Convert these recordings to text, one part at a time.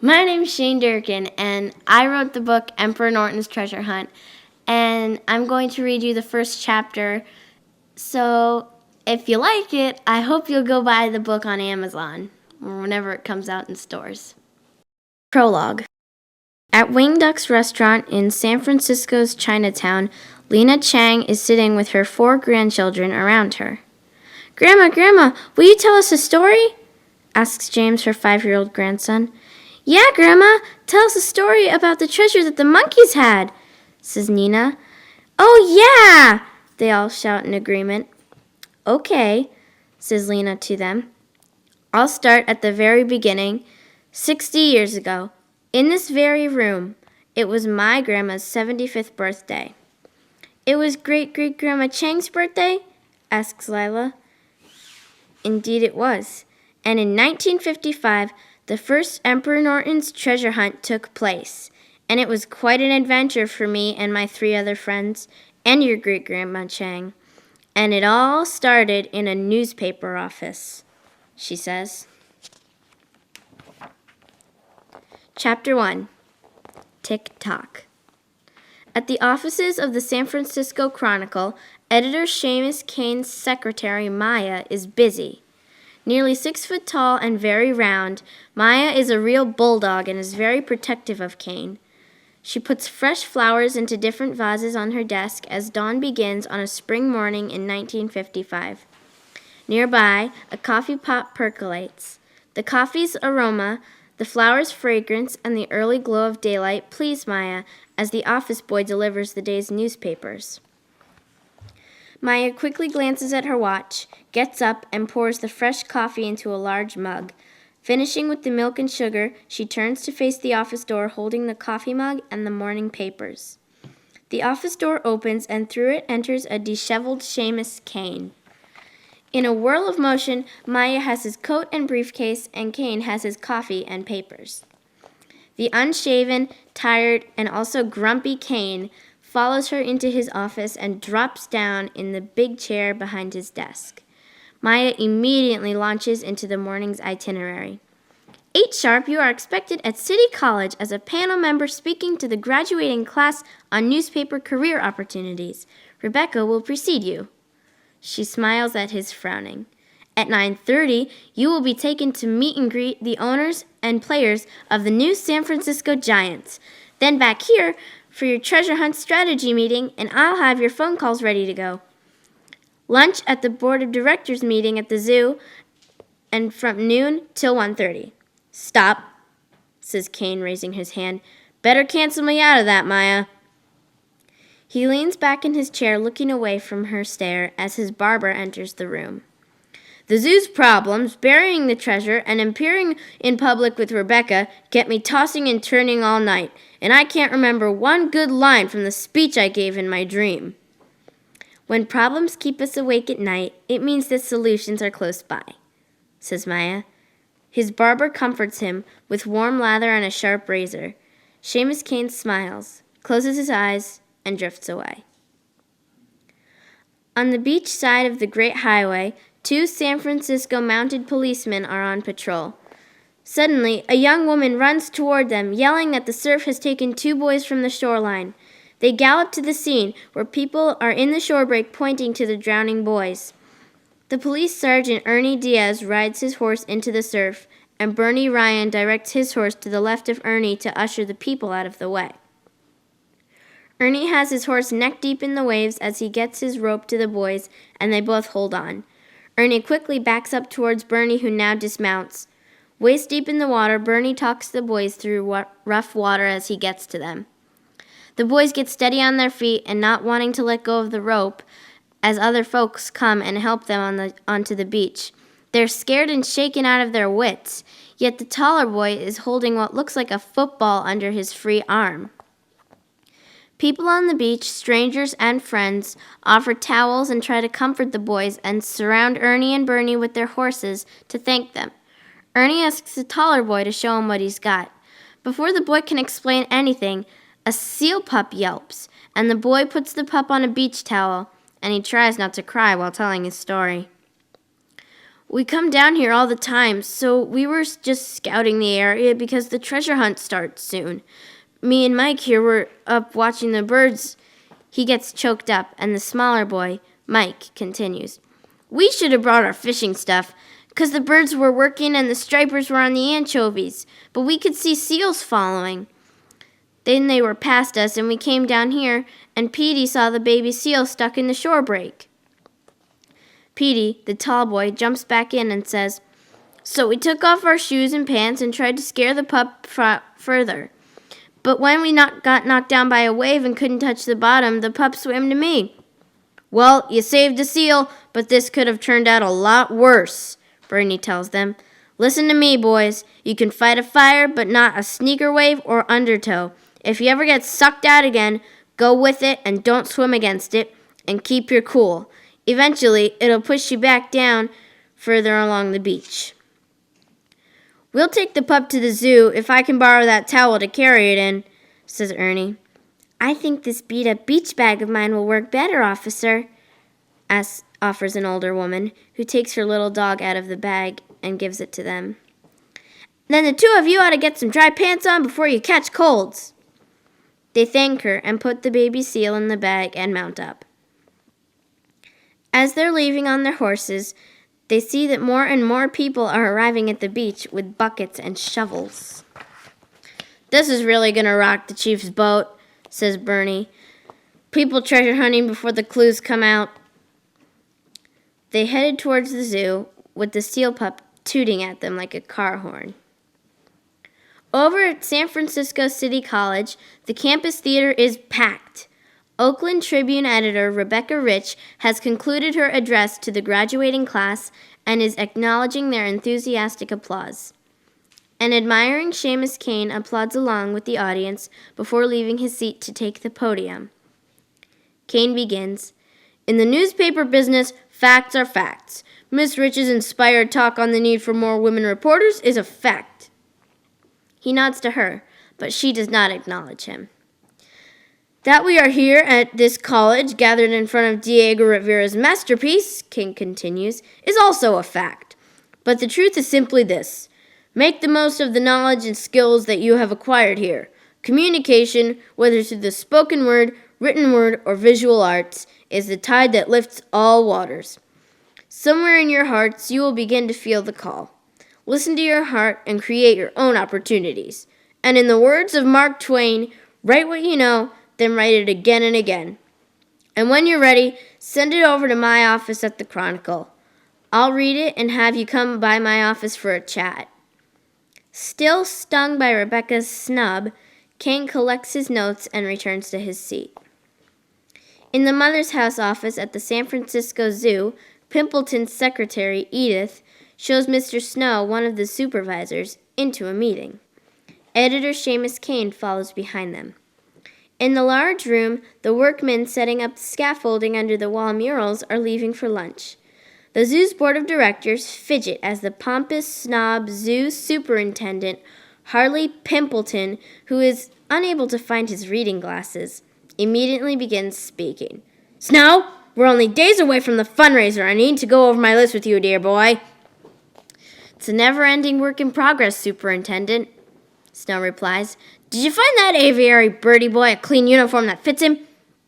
My name's Shayne Durkin, and I wrote the book Emperor Norton's Treasure Hunt, and I'm going to read you the first chapter. So if you like it, I hope you'll go buy the book on Amazon or whenever it comes out in stores. Prologue. At Wing Duck's restaurant in San Francisco's Chinatown, Lena Chang is sitting with her 4 grandchildren around her. Grandma, will you tell us a story? Asks James, her 5-year-old grandson. Yeah, Grandma, tell us a story about the treasure that the monkeys had, says Nina. Oh, yeah, they all shout in agreement. Okay, says Lena to them. I'll start at the very beginning. 60 years ago, in this very room, it was my grandma's 75th birthday. It was Great-Great-Grandma Chang's birthday? Asks Lila. Indeed it was. And in 1955, the first Emperor Norton's treasure hunt took place, and it was quite an adventure for me and my 3 other friends, and your great-grandma Chang. And it all started in a newspaper office, she says. Chapter 1. Tick-Tock. At the offices of the San Francisco Chronicle, editor Seamus Cain's secretary, Maya, is busy. Nearly 6 foot tall and very round, Maya is a real bulldog and is very protective of Cain. She puts fresh flowers into different vases on her desk as dawn begins on a spring morning in 1955. Nearby, a coffee pot percolates. The coffee's aroma, the flowers' fragrance, and the early glow of daylight please Maya as the office boy delivers the day's newspapers. Maya quickly glances at her watch, gets up, and pours the fresh coffee into a large mug. Finishing with the milk and sugar, she turns to face the office door holding the coffee mug and the morning papers. The office door opens, and through it enters a disheveled Seamus Cain. In a whirl of motion, Maya has his coat and briefcase, and Cain has his coffee and papers. The unshaven, tired, and also grumpy Cain follows her into his office and drops down in the big chair behind his desk. Maya immediately launches into the morning's itinerary. 8 sharp, you are expected at City College as a panel member speaking to the graduating class on newspaper career opportunities. Rebecca will precede you. She smiles at his frowning. At 9:30, you will be taken to meet and greet the owners and players of the new San Francisco Giants. Then back here for your treasure hunt strategy meeting, and I'll have your phone calls ready to go. Lunch at the board of directors meeting at the zoo, and from noon till 1:30. Stop, says Cain, raising his hand. Better cancel me out of that, Maya. He leans back in his chair, looking away from her stare as his barber enters the room. The zoo's problems, burying the treasure, and appearing in public with Rebecca get me tossing and turning all night, and I can't remember one good line from the speech I gave in my dream. When problems keep us awake at night, it means that solutions are close by, says Maya. His barber comforts him with warm lather and a sharp razor. Seamus Cain smiles, closes his eyes, and drifts away. On the beach side of the great highway, 2 San Francisco mounted policemen are on patrol. Suddenly, a young woman runs toward them, yelling that the surf has taken 2 boys from the shoreline. They gallop to the scene, where people are in the shorebreak pointing to the drowning boys. The police sergeant Ernie Diaz rides his horse into the surf, and Bernie Ryan directs his horse to the left of Ernie to usher the people out of the way. Ernie has his horse neck-deep in the waves as he gets his rope to the boys, and they both hold on. Ernie quickly backs up towards Bernie, who now dismounts. Waist-deep in the water, Bernie talks the boys through rough water as he gets to them. The boys get steady on their feet and not wanting to let go of the rope as other folks come and help them onto the beach. They're scared and shaken out of their wits, yet the taller boy is holding what looks like a football under his free arm. People on the beach, strangers and friends, offer towels and try to comfort the boys and surround Ernie and Bernie with their horses to thank them. Ernie asks the taller boy to show him what he's got. Before the boy can explain anything, a seal pup yelps, and the boy puts the pup on a beach towel, and he tries not to cry while telling his story. We come down here all the time, so we were just scouting the area because the treasure hunt starts soon. Me and Mike here were up watching the birds." He gets choked up, and the smaller boy, Mike, continues. "We should have brought our fishing stuff, 'cause the birds were working and the stripers were on the anchovies, but we could see seals following. Then they were past us, and we came down here, and Petey saw the baby seal stuck in the shore break." Petey, the tall boy, jumps back in and says, "So we took off our shoes and pants and tried to scare the pup further. But when we got knocked down by a wave and couldn't touch the bottom, the pup swam to me." "Well, you saved a seal, but this could have turned out a lot worse," Bernie tells them. "Listen to me, boys. You can fight a fire, but not a sneaker wave or undertow. If you ever get sucked out again, go with it and don't swim against it, and keep your cool. Eventually, it'll push you back down further along the beach." "We'll take the pup to the zoo if I can borrow that towel to carry it in," says Ernie. "I think this beat-up beach bag of mine will work better, officer," offers an older woman, who takes her little dog out of the bag and gives it to them. "Then the two of you ought to get some dry pants on before you catch colds." They thank her and put the baby seal in the bag and mount up. As they're leaving on their horses, they see that more and more people are arriving at the beach with buckets and shovels. "This is really going to rock the chief's boat," says Bernie. "People treasure hunting before the clues come out." They headed towards the zoo, with the seal pup tooting at them like a car horn. Over at San Francisco City College, the campus theater is packed. Oakland Tribune editor Rebecca Rich has concluded her address to the graduating class and is acknowledging their enthusiastic applause. An admiring Seamus Cain applauds along with the audience before leaving his seat to take the podium. Cain begins, "In the newspaper business, facts are facts. Miss Rich's inspired talk on the need for more women reporters is a fact." He nods to her, but she does not acknowledge him. "That we are here at this college, gathered in front of Diego Rivera's masterpiece," King continues, "is also a fact. But the truth is simply this. Make the most of the knowledge and skills that you have acquired here. Communication, whether through the spoken word, written word, or visual arts, is the tide that lifts all waters. Somewhere in your hearts, you will begin to feel the call. Listen to your heart and create your own opportunities. And in the words of Mark Twain, write what you know, then write it again and again. And when you're ready, send it over to my office at the Chronicle. I'll read it and have you come by my office for a chat." Still stung by Rebecca's snub, Cain collects his notes and returns to his seat. In the Mother's House office at the San Francisco Zoo, Pimpleton's secretary, Edith, shows Mr. Snow, one of the supervisors, into a meeting. Editor Seamus Cain follows behind them. In the large room, the workmen setting up the scaffolding under the wall murals are leaving for lunch. The zoo's board of directors fidget as the pompous snob zoo superintendent, Harley Pimpleton, who is unable to find his reading glasses, immediately begins speaking. "Snow, we're only days away from the fundraiser. I need to go over my list with you, dear boy." "It's a never-ending work in progress, Superintendent," Snow replies. "Did you find that aviary birdie boy a clean uniform that fits him?"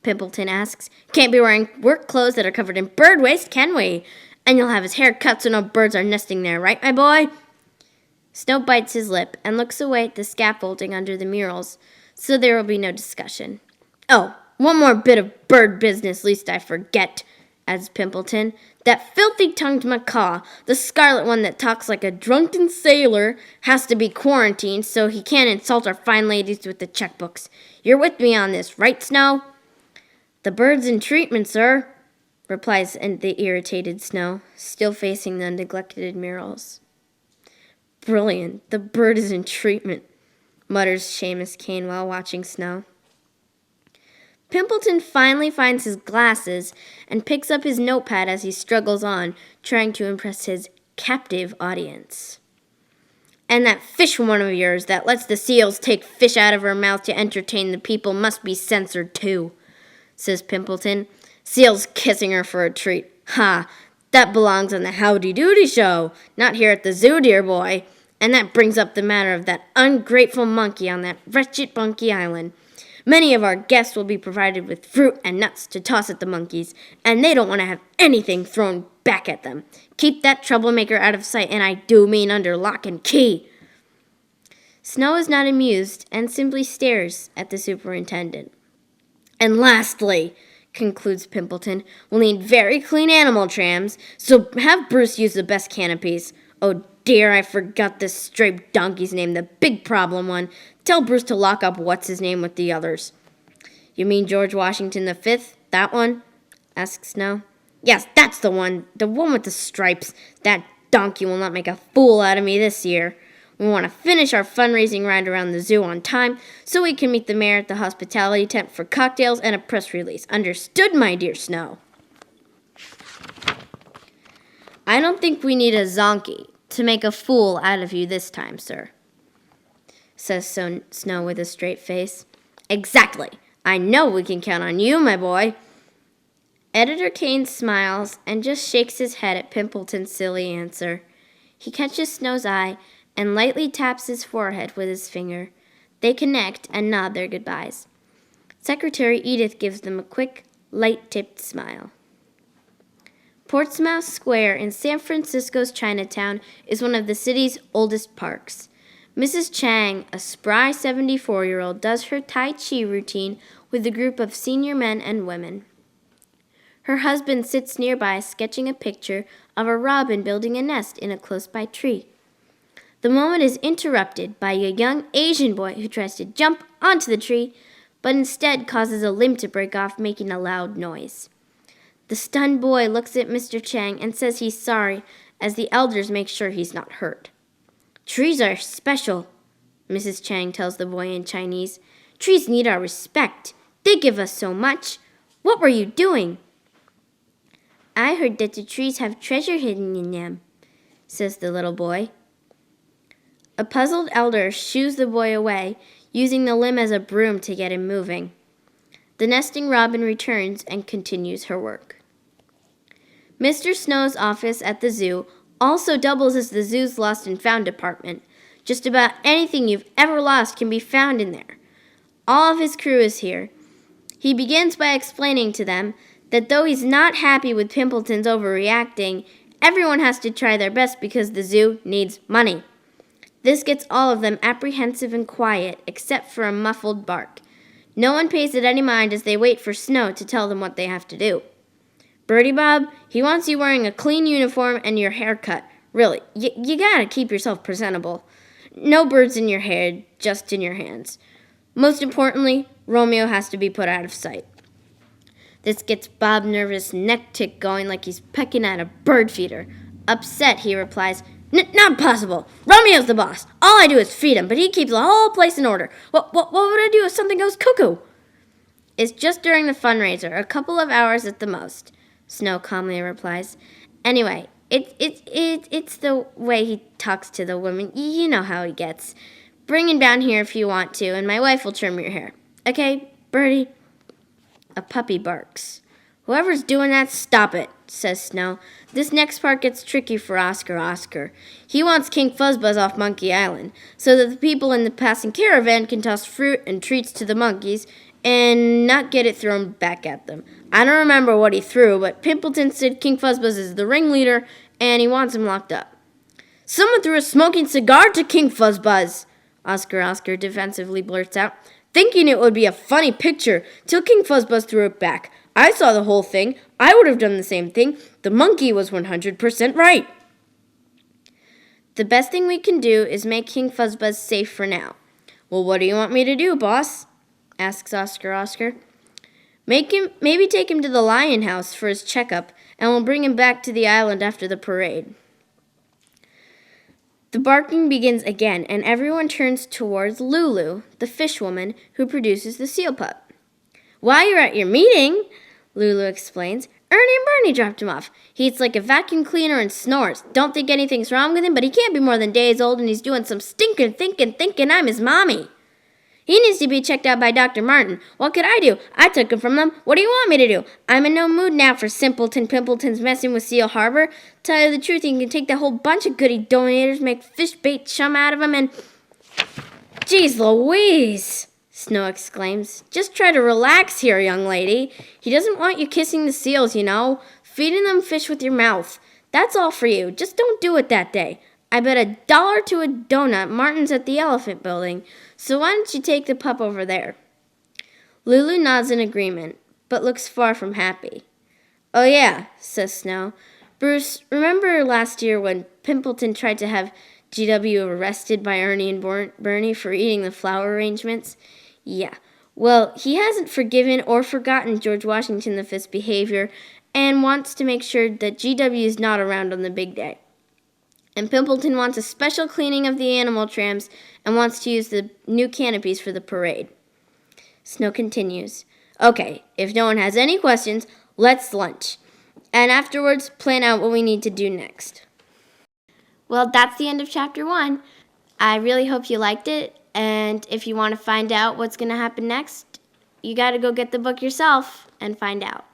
Pimpleton asks. "Can't be wearing work clothes that are covered in bird waste, can we? And you'll have his hair cut so no birds are nesting there, right, my boy?" Snow bites his lip and looks away at the scaffolding under the murals, so there will be no discussion. "Oh, one more bit of bird business, lest I forget," adds Pimpleton. "That filthy-tongued macaw, the scarlet one that talks like a drunken sailor, has to be quarantined so he can't insult our fine ladies with the checkbooks. You're with me on this, right, Snow?" "The bird's in treatment, sir," replies the irritated Snow, still facing the neglected murals. "Brilliant, the bird is in treatment," mutters Seamus Cain while watching Snow. Pimpleton finally finds his glasses and picks up his notepad as he struggles on, trying to impress his captive audience. "And that fish one of yours that lets the seals take fish out of her mouth to entertain the people must be censored too," says Pimpleton. "Seals kissing her for a treat. Ha! That belongs on the Howdy Doody show, not here at the zoo, dear boy. And that brings up the matter of that ungrateful monkey on that wretched monkey island. Many of our guests will be provided with fruit and nuts to toss at the monkeys, and they don't want to have anything thrown back at them. Keep that troublemaker out of sight, and I do mean under lock and key." Snow is not amused and simply stares at the superintendent. "And lastly," concludes Pimpleton, "we'll need very clean animal trams, so have Bruce use the best canopies. Oh dear, I forgot this stray donkey's name, the big problem one. Tell Bruce to lock up what's-his-name with the others." "You mean George Washington the Fifth, that one?" asks Snow. "Yes, that's the one with the stripes. That donkey will not make a fool out of me this year. We want to finish our fundraising ride around the zoo on time so we can meet the mayor at the hospitality tent for cocktails and a press release. Understood, my dear Snow?" "I don't think we need a zonkey to make a fool out of you this time, sir," says Snow with a straight face. "Exactly. I know we can count on you, my boy." Editor Kane smiles and just shakes his head at Pimpleton's silly answer. He catches Snow's eye and lightly taps his forehead with his finger. They connect and nod their goodbyes. Secretary Edith gives them a quick, light-tipped smile. Portsmouth Square in San Francisco's Chinatown is one of the city's oldest parks. Mrs. Chang, a spry 74-year-old, does her Tai Chi routine with a group of senior men and women. Her husband sits nearby sketching a picture of a robin building a nest in a close-by tree. The moment is interrupted by a young Asian boy who tries to jump onto the tree, but instead causes a limb to break off, making a loud noise. The stunned boy looks at Mr. Chang and says he's sorry, as the elders make sure he's not hurt. "Trees are special," Mrs. Chang tells the boy in Chinese. "Trees need our respect. They give us so much. What were you doing?" "I heard that the trees have treasure hidden in them," says the little boy. A puzzled elder shoos the boy away, using the limb as a broom to get him moving. The nesting robin returns and continues her work. Mr. Snow's office at the zoo also doubles as the zoo's lost and found department. Just about anything you've ever lost can be found in there. All of his crew is here. He begins by explaining to them that though he's not happy with Pimpleton's overreacting, everyone has to try their best because the zoo needs money. This gets all of them apprehensive and quiet, except for a muffled bark. No one pays it any mind as they wait for Snow to tell them what they have to do. "Birdie Bob, he wants you wearing a clean uniform and your hair cut. Really, you gotta keep yourself presentable. No birds in your hair, just in your hands. Most importantly, Romeo has to be put out of sight." This gets Bob nervous, neck tick going like he's pecking at a bird feeder. Upset, he replies, "Not possible. Romeo's the boss. All I do is feed him, but he keeps the whole place in order. What would I do if something goes cuckoo?" "It's just during the fundraiser, a couple of hours at the most," Snow calmly replies. "Anyway, it's the way he talks to the women. You know how he gets. Bring him down here if you want to, and my wife will trim your hair. Okay, Birdie?" A puppy barks. "Whoever's doing that, stop it," says Snow. "This next part gets tricky for Oscar. He wants King Fuzzbuzz off Monkey Island, so that the people in the passing caravan can toss fruit and treats to the monkeys and not get it thrown back at them. I don't remember what he threw, but Pimpleton said King Fuzzbuzz is the ringleader, and he wants him locked up." "Someone threw a smoking cigar to King Fuzzbuzz," Oscar defensively blurts out, thinking it would be a funny picture, till King Fuzzbuzz threw it back. "I saw the whole thing. I would have done the same thing. The monkey was 100% right." "The best thing we can do is make King Fuzzbuzz safe for now." "Well, what do you want me to do, boss?" asks Oscar. Maybe take him to the Lion House for his checkup, and we'll bring him back to the island after the parade." The barking begins again, and everyone turns towards Lulu, the fishwoman who produces the seal pup. "While you're at your meeting," Lulu explains, "Ernie and Bernie dropped him off. He eats like a vacuum cleaner and snores. Don't think anything's wrong with him, but he can't be more than days old, and he's doing some stinking thinking I'm his mommy." He needs to be checked out by Dr. Martin. What could I do? I took him from them. What do you want me to do? I'm in no mood now for simpleton pimpletons messing with Seal Harbor. Tell you the truth, you can take that whole bunch of goody donators, make fish bait chum out of them, and... Geez Louise! Snow exclaims. Just try to relax here, young lady. He doesn't want you kissing the seals, you know. Feeding them fish with your mouth. That's all for you. Just don't do it that day. I bet $1 to a donut Martin's at the Elephant Building. So why don't you take the pup over there? Lulu nods in agreement, but looks far from happy. Oh yeah, says Snow. Bruce, remember last year when Pimpleton tried to have GW arrested by Ernie and Bernie for eating the flower arrangements? Yeah. Well, he hasn't forgiven or forgotten George Washington V's behavior and wants to make sure that GW is not around on the big day. And Pimpleton wants a special cleaning of the animal trams and wants to use the new canopies for the parade. Snow continues. Okay, if no one has any questions, let's lunch. And afterwards, plan out what we need to do next. Well, that's the end of Chapter 1. I really hope you liked it. And if you want to find out what's going to happen next, you got to go get the book yourself and find out.